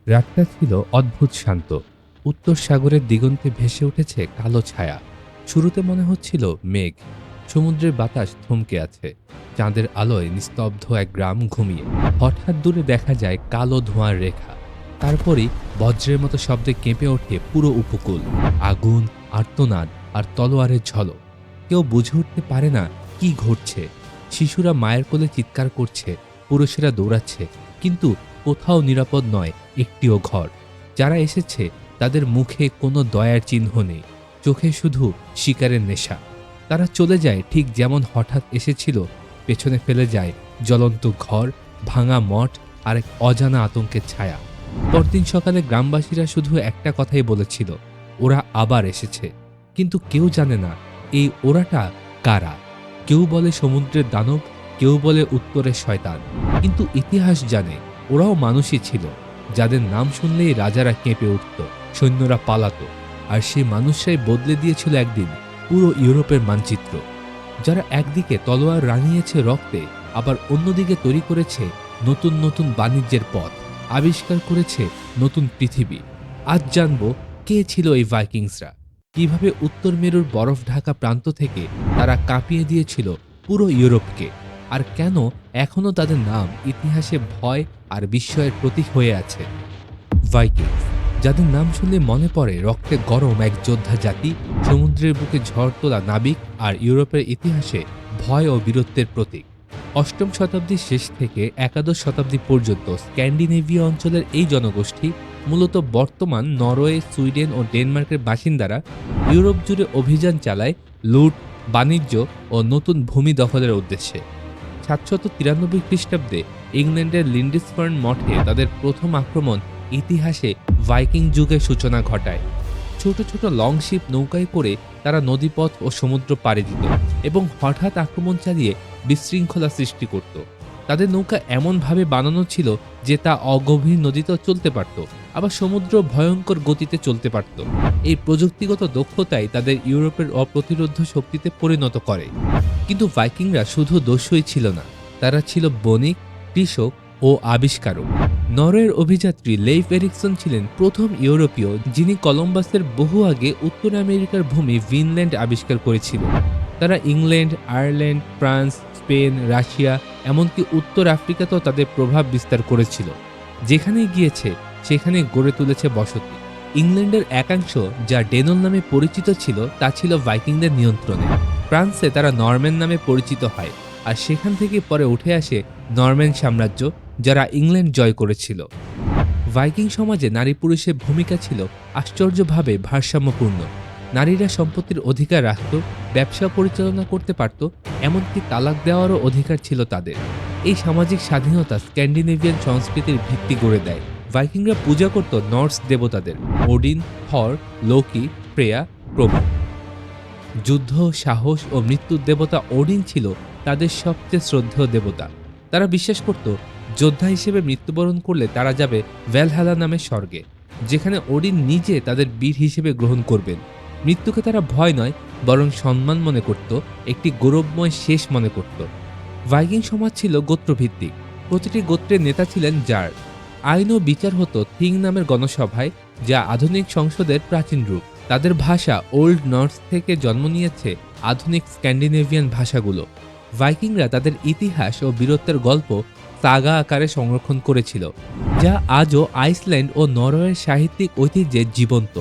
রাতটা ছিল অদ্ভুত শান্ত। উত্তর সাগরের দিগন্তে ভেসে উঠেছে কালো ছায়া। শুরুতে মনে হচ্ছিল মেঘ। সমুদ্রের বাতাস থমকে আছে। চাঁদের আলোয় নিস্তব্ধ এক গ্রাম ঘুমিয়ে। হঠাৎ দূরে দেখা যায় কালো ধোঁয়ার রেখা। তারপরই বজ্রের মতো শব্দে কেঁপে ওঠে পুরো উপকূল। আগুন, আর্তনাদ আর তলোয়ারের ঝলক। কেউ বুঝে উঠতে পারে না কি ঘটছে। শিশুরা মায়ের কোলে চিৎকার করছে, পুরুষেরা দৌড়াচ্ছে, কিন্তু কোথাও নিরাপদ নয় একটিও ঘর। যারা এসেছে তাদের মুখে কোনো দয়ার চিহ্ন নেই, চোখে শুধু শিকারের নেশা। তারা চলে যায় ঠিক যেমন হঠাৎ এসেছিল, পেছনে ফেলে যায় জ্বলন্ত ঘর, ভাঙা মঠ আর এক অজানা আতঙ্কের ছায়া। পরদিন সকালে গ্রামবাসীরা শুধু একটা কথাই বলেছিল, ওরা আবার এসেছে। কিন্তু কেউ জানে না এই ওরাটা কারা। কেউ বলে সমুদ্রের দানব, কেউ বলে উত্তরের শয়তান, কিন্তু ইতিহাস জানে ওরাও মানুষই ছিল, যাদের নাম শুনলেই রাজারা কেঁপে উঠত, সৈন্যরা পালাত, আর সেই মানুষরাই বদলে দিয়েছিল একদিন পুরো ইউরোপের মানচিত্র। যারা একদিকে তলোয়ার রাঙিয়েছে রক্তে, আবার অন্যদিকে তৈরি করেছে নতুন নতুন বাণিজ্যের পথ, আবিষ্কার করেছে নতুন পৃথিবী। আজ জানবো কে ছিল এই ভাইকিংসরা, কিভাবে উত্তর মেরুর বরফ ঢাকা প্রান্ত থেকে তারা কাঁপিয়ে দিয়েছিল পুরো ইউরোপকে, আর কেন এখনও তাদের নাম ইতিহাসে ভয় আর বিস্ময়ের প্রতীক হয়ে আছে। ভাইকিংস, যাদের নাম শুনলে মনে পড়ে রক্তে গরম এক যোদ্ধা জাতি, সমুদ্রের বুকে ঝড় তোলা নাবিক, আর ইউরোপের ইতিহাসে ভয় ও বীরত্বের প্রতীক। অষ্টম শতাব্দীর শেষ থেকে একাদশ শতাব্দী পর্যন্ত স্ক্যান্ডিনেভীয় অঞ্চলের এই জনগোষ্ঠী, মূলত বর্তমান নরওয়ে, সুইডেন ও ডেনমার্কের বাসিন্দারা, ইউরোপ জুড়ে অভিযান চালায় লুট, বাণিজ্য ও নতুন ভূমি দখলের উদ্দেশ্যে। 793 খ্রিস্টাব্দে ইংল্যান্ডের লিন্ডিসফার্ন মঠে তাদের প্রথম আক্রমণ ইতিহাসে ভাইকিং যুগের সূচনা ঘটায়। ছোট ছোট লংশিপ নৌকায় করে তারা নদীপথ ও সমুদ্র পাড়ি দিত এবং হঠাৎ আক্রমণ চালিয়ে বিশৃঙ্খলা সৃষ্টি করত। তাদের নৌকা এমনভাবে বানানো ছিল যে তা অগভীর নদীতেও চলতে পারত, আবার সমুদ্র ভয়ঙ্কর গতিতে চলতে পারত। এই প্রযুক্তিগত দক্ষতাই তাদের ইউরোপের অপ্রতিরোধ্য শক্তিতে পরিণত করে। কিন্তু ভাইকিংরা শুধু দস্যুই ছিল না, তারা ছিল বণিক, কৃষক ও আবিষ্কারক। নরওয়ের অভিযাত্রী লেইফ এরিকসন ছিলেন প্রথম ইউরোপীয় যিনি কলম্বাসের বহু আগে উত্তর আমেরিকার ভূমি ভিনল্যান্ড আবিষ্কার করেছিল। তারা England, Ireland, France, Spain, Russia, এমনকি উত্তর আফ্রিকাতেও তাদের প্রভাব বিস্তার করেছিল। যেখানে গিয়েছে সেখানে গড়ে তুলেছে বসতি। ইংল্যান্ডের একাংশ, যা ডেনল নামে পরিচিত ছিল, তা ছিল ভাইকিংদের নিয়ন্ত্রণে। ফ্রান্সে তারা নরম্যান নামে পরিচিত হয়, আর সেখান থেকে পরে উঠে আসে নরম্যান সাম্রাজ্য, যারা ইংল্যান্ড জয় করেছিল। ভাইকিং সমাজে নারী পুরুষের ভূমিকা ছিল আশ্চর্যভাবে ভারসাম্যপূর্ণ। নারীরা সম্পত্তির অধিকার রাখত, ব্যবসা পরিচালনা করতে পারত, এমনকি তালাক দেওয়ারও অধিকার ছিল তাদের। এই সামাজিক স্বাধীনতা স্ক্যান্ডিনেভিয়ান সংস্কৃতির ভিত্তি গড়ে দেয়। ভাইকিংরা পূজা করত নর্স দেবতাদের, ওডিন, থর, লোকি, ফ্রেয়া প্রমুখ। যুদ্ধ, সাহস ও মৃত্যুর দেবতা ওডিন ছিল তাদের সবচেয়ে শ্রদ্ধেয় দেবতা। তারা বিশ্বাস করত যোদ্ধা হিসেবে মৃত্যুবরণ করলে তারা যাবে ভ্যালহালা নামের স্বর্গে, যেখানে ওডিন নিজে তাদের বীর হিসেবে গ্রহণ করবেন। মৃত্যুকে তারা ভয় নয়, বরং সম্মান মনে করত, একটি গৌরবময় শেষ মনে করত। ভাইকিং সমাজ ছিল গোত্রভিত্তিক। প্রতিটি গোত্রের নেতা ছিলেন জার। আইন ও বিচার হতো থিং নামের গণসভায়, যা আধুনিক সংসদের প্রাচীন রূপ। তাদের ভাষা ওল্ড নর্স থেকে জন্ম নিয়েছে আধুনিক স্ক্যান্ডিনেভিয়ান ভাষাগুলো। ভাইকিংরা তাদের ইতিহাস ও বীরত্বের গল্প সাগা আকারে সংরক্ষণ করেছিল, যা আজও আইসল্যান্ড ও নরওয়ের সাহিত্যিক ঐতিহ্যে জীবন্ত।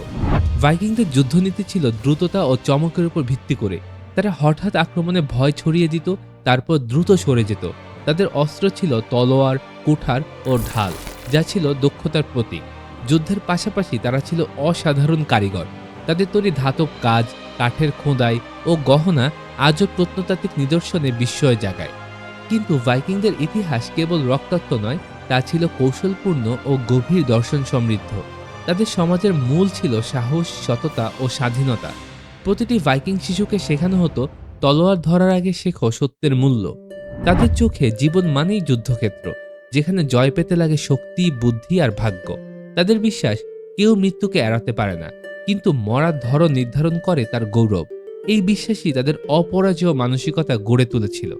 ভাইকিংদের যুদ্ধনীতি ছিল দ্রুততা ও চমকের উপর ভিত্তি করে। তারা হঠাৎ আক্রমণে ভয় ছড়িয়ে দিত, তারপর দ্রুত সরে যেত। তাদের অস্ত্র ছিল তলোয়ার, কুঠার ও ঢাল, যা ছিল দক্ষতার প্রতীক। যুদ্ধের পাশাপাশি তারা ছিল অসাধারণ কারিগর। তাদের তৈরি ধাতব কাজ, কাঠের খোদাই ও গহনা আজও প্রত্নতাত্ত্বিক নিদর্শনে বিস্ময় জাগায়। কিন্তু ভাইকিংদের ইতিহাস কেবল রক্তাক্ত নয়, তা ছিল কৌশলপূর্ণ ও গভীর দর্শন সমৃদ্ধ। তাদের সমাজের মূল ছিল সাহস, সততা ও স্বাধীনতা। প্রতিটি ভাইকিং শিশুকে শেখানো হতো, তলোয়ার ধরার আগে শেখো সত্যের মূল্য। তাদের চোখে জীবন মানেই যুদ্ধক্ষেত্র, যেখানে জয় পেতে লাগে শক্তি, বুদ্ধি আর ভাগ্য। তাদের বিশ্বাস কেউ মৃত্যুকে এড়াতে পারে না, কিন্তু মরার ধরন নির্ধারণ করে তার গৌরব। এই বিশ্বাসই তাদের অপরাজেয় মানসিকতা গড়ে তুলেছিল।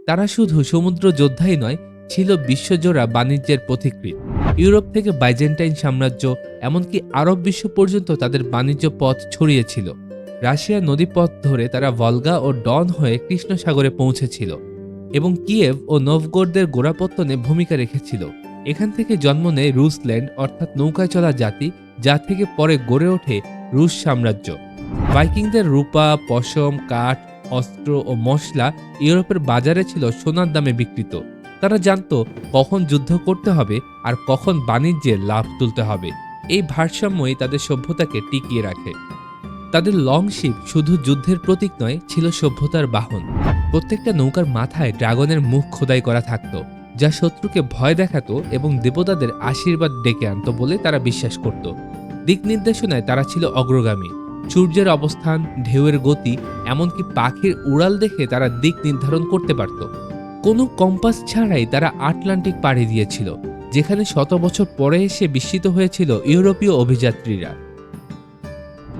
তারা শুধু সমুদ্র যোদ্ধাই নয়, ছিল বিশ্বজোড়া বাণিজ্যের পথিকৃৎ। ইউরোপ থেকে বাইজেন্টাইন সাম্রাজ্য এমনকি আরব বিশ্ব পর্যন্ত তাদের বাণিজ্য পথ ছড়িয়েছিল। রাশিয়ার নদীপথ ধরে তারা ভলগা ও ডন হয়ে কৃষ্ণ সাগরে পৌঁছেছিল এবং কিয়েভ ও নভগোরদের গোড়াপত্তনে ভূমিকা রেখেছিল। এখান থেকে জন্ম নেয় রুসল্যান্ড অর্থাৎ নৌকায় চলা জাতি, যা থেকে পরে গড়ে ওঠে রুশ সাম্রাজ্য। ভাইকিংদের রূপা, পশম, কাঠ, অস্ত্র ও মশলা ইউরোপের বাজারে ছিল সোনার দামে বিক্রিত। তারা জানত কখন যুদ্ধ করতে হবে আর কখন বাণিজ্যে লাভ তুলতে হবে। এই ভারসাম্যই তাদের সভ্যতাকে টিকিয়ে রাখে। তাদের লং শিপ শুধু যুদ্ধের প্রতীক নয়, ছিল সভ্যতার বাহন। প্রত্যেকটা নৌকার মাথায় ড্রাগনের মুখ খোদাই করা থাকত, যা শত্রুকে ভয় দেখাতো এবং দেবতাদের আশীর্বাদ ডেকে আনত বলে তারা বিশ্বাস করত। দিক নির্দেশনায় তারা ছিল অগ্রগামী। সূর্যের অবস্থান, ঢেউয়ের গতি, এমনকি পাখির উড়াল দেখে তারা দিক নির্ধারণ করতে পারত। কোনো কম্পাস ছাড়াই তারা আটলান্টিক পাড়ি দিয়েছিল, যেখানে শত বছর পরে এসে বিস্মিত হয়েছিল ইউরোপীয় অভিযাত্রীরা।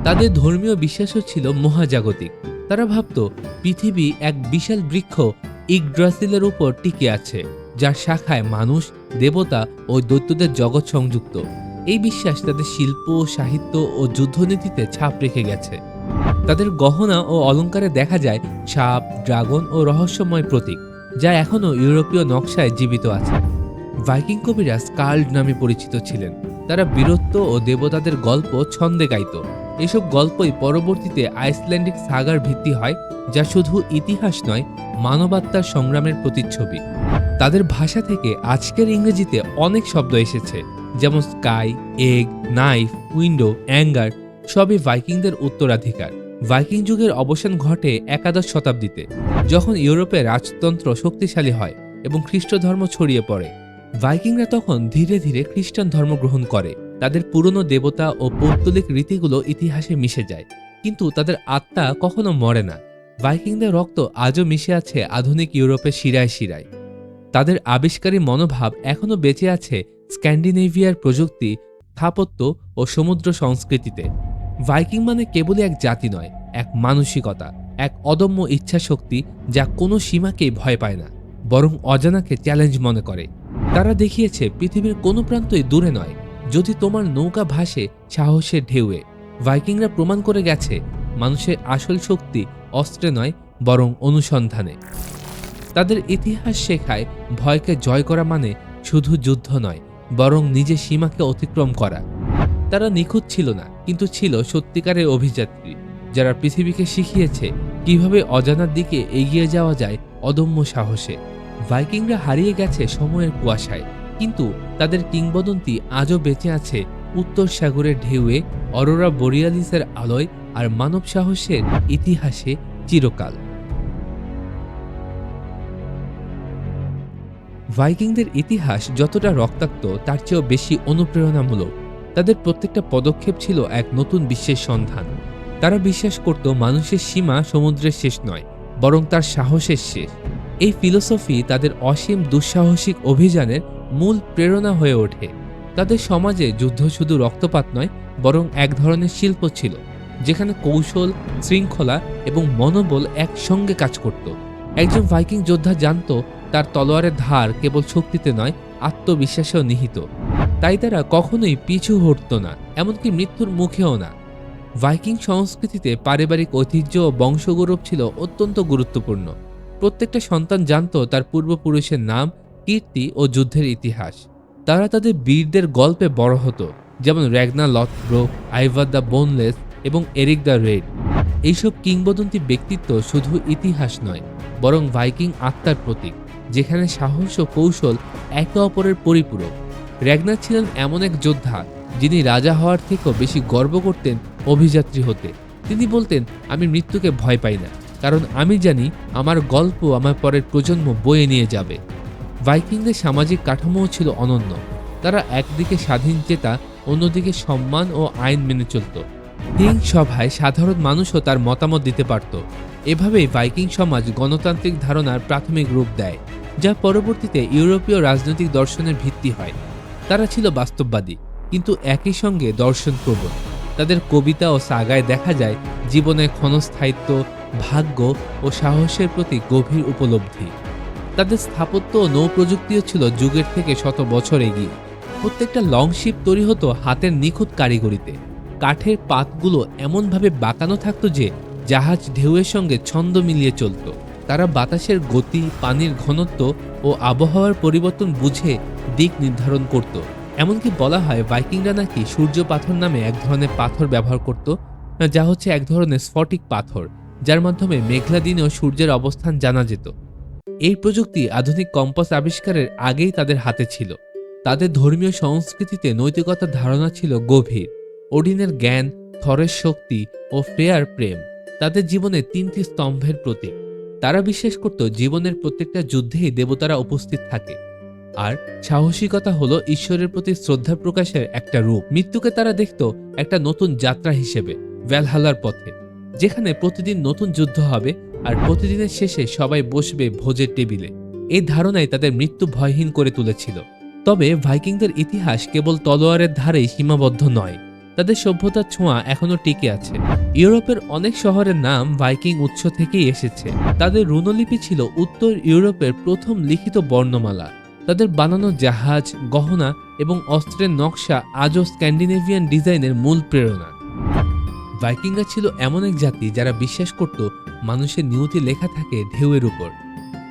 তাদের ধর্মীয় বিশ্বাসও ছিল মহাজাগতিক। তারা ভাবত পৃথিবী এক বিশাল বৃক্ষ ইগড্রাসিলের উপর টিকে আছে, যার শাখায় মানুষ, দেবতা ও দৈত্যদের জগৎ সংযুক্ত। এই বিশ্বাস তাদের শিল্প, সাহিত্য ও যুদ্ধনীতিতে ছাপ রেখে গেছে। তাদের গহনা ও অলঙ্কারে দেখা যায় সাপ, ড্রাগন ও রহস্যময় প্রতীক, যা এখনও ইউরোপীয় নকশায় জীবিত আছে। ভাইকিং কবিরা স্কাল্ড নামে পরিচিত ছিলেন। তারা বীরত্ব ও দেবতাদের গল্প ছন্দে গাইত। এসব গল্পই পরবর্তীতে আইসল্যান্ডিক সাগার ভিত্তি হয়, যা শুধু ইতিহাস নয়, মানবাত্মার সংগ্রামের প্রতিচ্ছবি। তাদের ভাষা থেকে আজকের ইংরেজিতে অনেক শব্দ এসেছে, যেমন sky, egg, knife, window, anger, সবই ভাইকিংদের উত্তরাধিকার। ভাইকিং যুগের অবসান ঘটে একাদশ শতাব্দীতে, যখন ইউরোপে রাজতন্ত্র শক্তিশালী হয় এবং খ্রিস্ট ধর্ম ছড়িয়ে পড়ে। ভাইকিংরা তখন ধীরে ধীরে খ্রিস্টান ধর্ম গ্রহণ করে। তাদের পুরনো দেবতা ও পৌত্তলিক রীতিগুলো ইতিহাসে মিশে যায়, কিন্তু তাদের আত্মা কখনো মরে না। ভাইকিংদের রক্ত আজও মিশে আছে আধুনিক ইউরোপের শিরায় শিরায়। তাদের আবিষ্কারী মনোভাব এখনও বেঁচে আছে স্ক্যান্ডিনেভিয়ার প্রযুক্তি, স্থাপত্য ও সমুদ্র সংস্কৃতিতে। ভাইকিং মানে কেবলই এক জাতি নয়, এক মানসিকতা, এক অদম্য ইচ্ছাশক্তি যা কোনো সীমাকেই ভয় পায় না, বরং অজানাকে চ্যালেঞ্জ মনে করে। তারা দেখিয়েছে পৃথিবীর কোনো প্রান্তই দূরে নয় যদি তোমার নৌকা ভাসে সাহসের ঢেউয়ে। ভাইকিংরা প্রমাণ করে গেছে মানুষের আসল শক্তি অস্ত্রে নয়, বরং অনুসন্ধানে। তাদের ইতিহাস শেখায় ভয়কে জয় করা মানে শুধু যুদ্ধ নয়, বরং নিজের সীমাকে অতিক্রম করা। তারা নিখুঁত ছিল না, কিন্তু ছিল সত্যিকারের অভিযাত্রী, যারা পৃথিবীকে শিখিয়েছে কিভাবে অজানার দিকে এগিয়ে যাওয়া যায় অদম্য সাহসে। ভাইকিংরা হারিয়ে গেছে সময়ের কুয়াশায়, কিন্তু তাদের কিংবদন্তি আজও বেঁচে আছে উত্তর সাগরের ঢেউয়ে, অরোরা বোরিয়ালিসের আলোয় আর মানব সাহসের ইতিহাসে চিরকাল। ভাইকিংদের ইতিহাস যতটা রক্তাক্ত, তার চেয়েও বেশি অনুপ্রেরণামূলক। তাদের প্রত্যেকটা পদক্ষেপ ছিল এক নতুন বিশ্বের সন্ধান। তারা বিশ্বাস করত মানুষের সীমা সমুদ্রের শেষ নয়, বরং তার সাহসের শেষ। এই ফিলোসফি তাদের অসীম দুঃসাহসিক অভিযানের মূল প্রেরণা হয়ে ওঠে। তাদের সমাজে যুদ্ধ শুধু রক্তপাত নয়, বরং এক ধরনের শিল্প ছিল, যেখানে কৌশল, শৃঙ্খলা এবং মনোবল একসঙ্গে কাজ করত। একজন ভাইকিং যোদ্ধা জানত তার তলোয়ারের ধার কেবল শক্তিতে নয়, আত্মবিশ্বাসেও নিহিত। তাই তারা কখনোই পিছু হটত না, এমনকি মৃত্যুর মুখেও না। ভাইকিং সংস্কৃতিতে পারিবারিক ঐতিহ্য ও বংশগৌরব ছিল অত্যন্ত গুরুত্বপূর্ণ। প্রত্যেকটা সন্তান জানত তার পূর্বপুরুষের নাম, কীর্তি ও যুদ্ধের ইতিহাস। তারা তাদের বীরদের গল্পে বড় হতো, যেমন র্যাগনার লথব্রোক, আইভার দ্য বোনলেস এবং এরিক দ্য রেড। এইসব কিংবদন্তি ব্যক্তিত্ব শুধু ইতিহাস নয়, বরং ভাইকিং আত্মার প্রতীক, যেখানে সাহস ও কৌশল একে অপরের পরিপূরক। র্যাগনার ছিলেন এমন এক যোদ্ধা যিনি রাজা হওয়ার থেকেও বেশি গর্ব করতেন অভিযাত্রী হতে। তিনি বলতেন, আমি মৃত্যুকে ভয় পাই না, কারণ আমি জানি আমার গল্প আমার পরের প্রজন্ম বয়ে নিয়ে যাবে। ভাইকিংদের সামাজিক কাঠামোও ছিল অনন্য। তারা একদিকে স্বাধীন চেতা, অন্যদিকে সম্মান ও আইন মেনে চলত। কিং সভায় সাধারণ মানুষও তার মতামত দিতে পারত। এভাবেই ভাইকিং সমাজ গণতান্ত্রিক ধারণার প্রাথমিক রূপ দেয়, যা পরবর্তীতে ইউরোপীয় রাজনৈতিক দর্শনের ভিত্তি হয়। তারা ছিল বাস্তববাদী, কিন্তু একই সঙ্গে দর্শনপ্রবণ। তাদের কবিতা ও সাগায় দেখা যায় জীবনের ক্ষণস্থায়িত্ব, ভাগ্য ও সাহসের প্রতি গভীর উপলব্ধি। তাদের স্থাপত্য ও নৌপ্রযুক্তিও ছিল যুগের থেকে শত বছর এগিয়ে। প্রত্যেকটা লং শিপ তৈরি হতো হাতের নিখুঁত কারিগরিতে। কাঠের পাতগুলো এমনভাবে বাঁকানো থাকতো যে জাহাজ ঢেউয়ের সঙ্গে ছন্দ মিলিয়ে চলত। তারা বাতাসের গতি, পানির ঘনত্ব ও আবহাওয়ার পরিবর্তন বুঝে দিক নির্ধারণ করত। এমনকি বলা হয় ভাইকিংরা নাকি সূর্য পাথর নামে এক ধরনের পাথর ব্যবহার করত, যা হচ্ছে এক ধরনের স্ফটিক পাথর, যার মাধ্যমে মেঘলা দিনেও সূর্যের অবস্থান জানা যেত। এই প্রযুক্তি আধুনিক কম্পাস আবিষ্কারের আগেই তাদের হাতে ছিল। তাদের ধর্মীয় সংস্কৃতিতে নৈতিকতার ধারণা ছিল গভীর। ওডিনের জ্ঞান, থরের শক্তি ও ফ্রেয়ার প্রেম তাদের জীবনে 3টি স্তম্ভের প্রতীক। তারা বিশ্বাস করত জীবনের প্রত্যেকটা যুদ্ধেই দেবতারা উপস্থিত থাকে, আর সাহসিকতা হলো ঈশ্বরের প্রতি শ্রদ্ধা প্রকাশের একটা রূপ। মৃত্যুকে তারা দেখত একটা নতুন যাত্রা হিসেবে, ভ্যালহালার পথে, যেখানে প্রতিদিন নতুন যুদ্ধ হবে আর প্রতিদিনের শেষে সবাই বসবে ভোজের টেবিলে। এই ধারণাই তাদের মৃত্যু ভয়হীন করে তুলেছিল। তবে ভাইকিংদের ইতিহাস কেবল তলোয়ারের ধারেই সীমাবদ্ধ নয়, তাদের সভ্যতার ছোঁয়া এখনও টিকে আছে। ইউরোপের অনেক শহরের নাম ভাইকিং উৎস থেকেই এসেছে। তাদের রুনলিপি ছিল উত্তর ইউরোপের প্রথম লিখিত বর্ণমালা। তাদের বানানো জাহাজ, গহনা এবং অস্ত্রের নকশা আজও স্ক্যান্ডিনেভিয়ান ডিজাইনের মূল প্রেরণা। ভাইকিংরা ছিল এমন এক জাতি যারা বিশ্বাস করত মানুষের নিয়তি লেখা থাকে ঢেউয়ের উপর।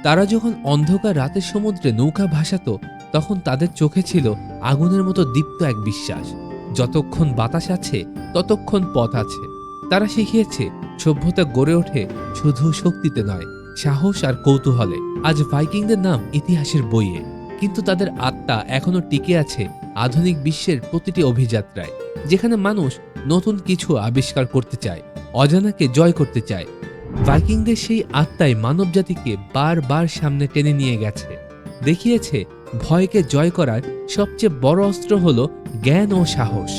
তারা যখন অন্ধকার রাতের সমুদ্রে নৌকা ভাসাতো, তখন তাদের চোখে ছিল আগুনের মতো দীপ্ত এক বিশ্বাস, যতক্ষণ বাতাস আছে ততক্ষণ পথ আছে। তারা শিখিয়েছে সভ্যতা গড়ে ওঠে শুধু শক্তিতে নয়, সাহস আর কৌতূহলে। আজ ভাইকিংদের নাম ইতিহাসের বইয়ে, কিন্তু তাদের আত্মা এখনো টিকে আছে আধুনিক বিশ্বের প্রতিটি অভিযাত্রায়, যেখানে মানুষ নতুন কিছু আবিষ্কার করতে চায়, অজানাকে জয় করতে চায়। ভাইকিংদের সেই আত্মাই মানবজাতিকে বারবার সামনে টেনে নিয়ে গেছে, দেখিয়েছে ভয়কে জয় করার সবচেয়ে বড় অস্ত্র হলো জ্ঞান ও সাহস।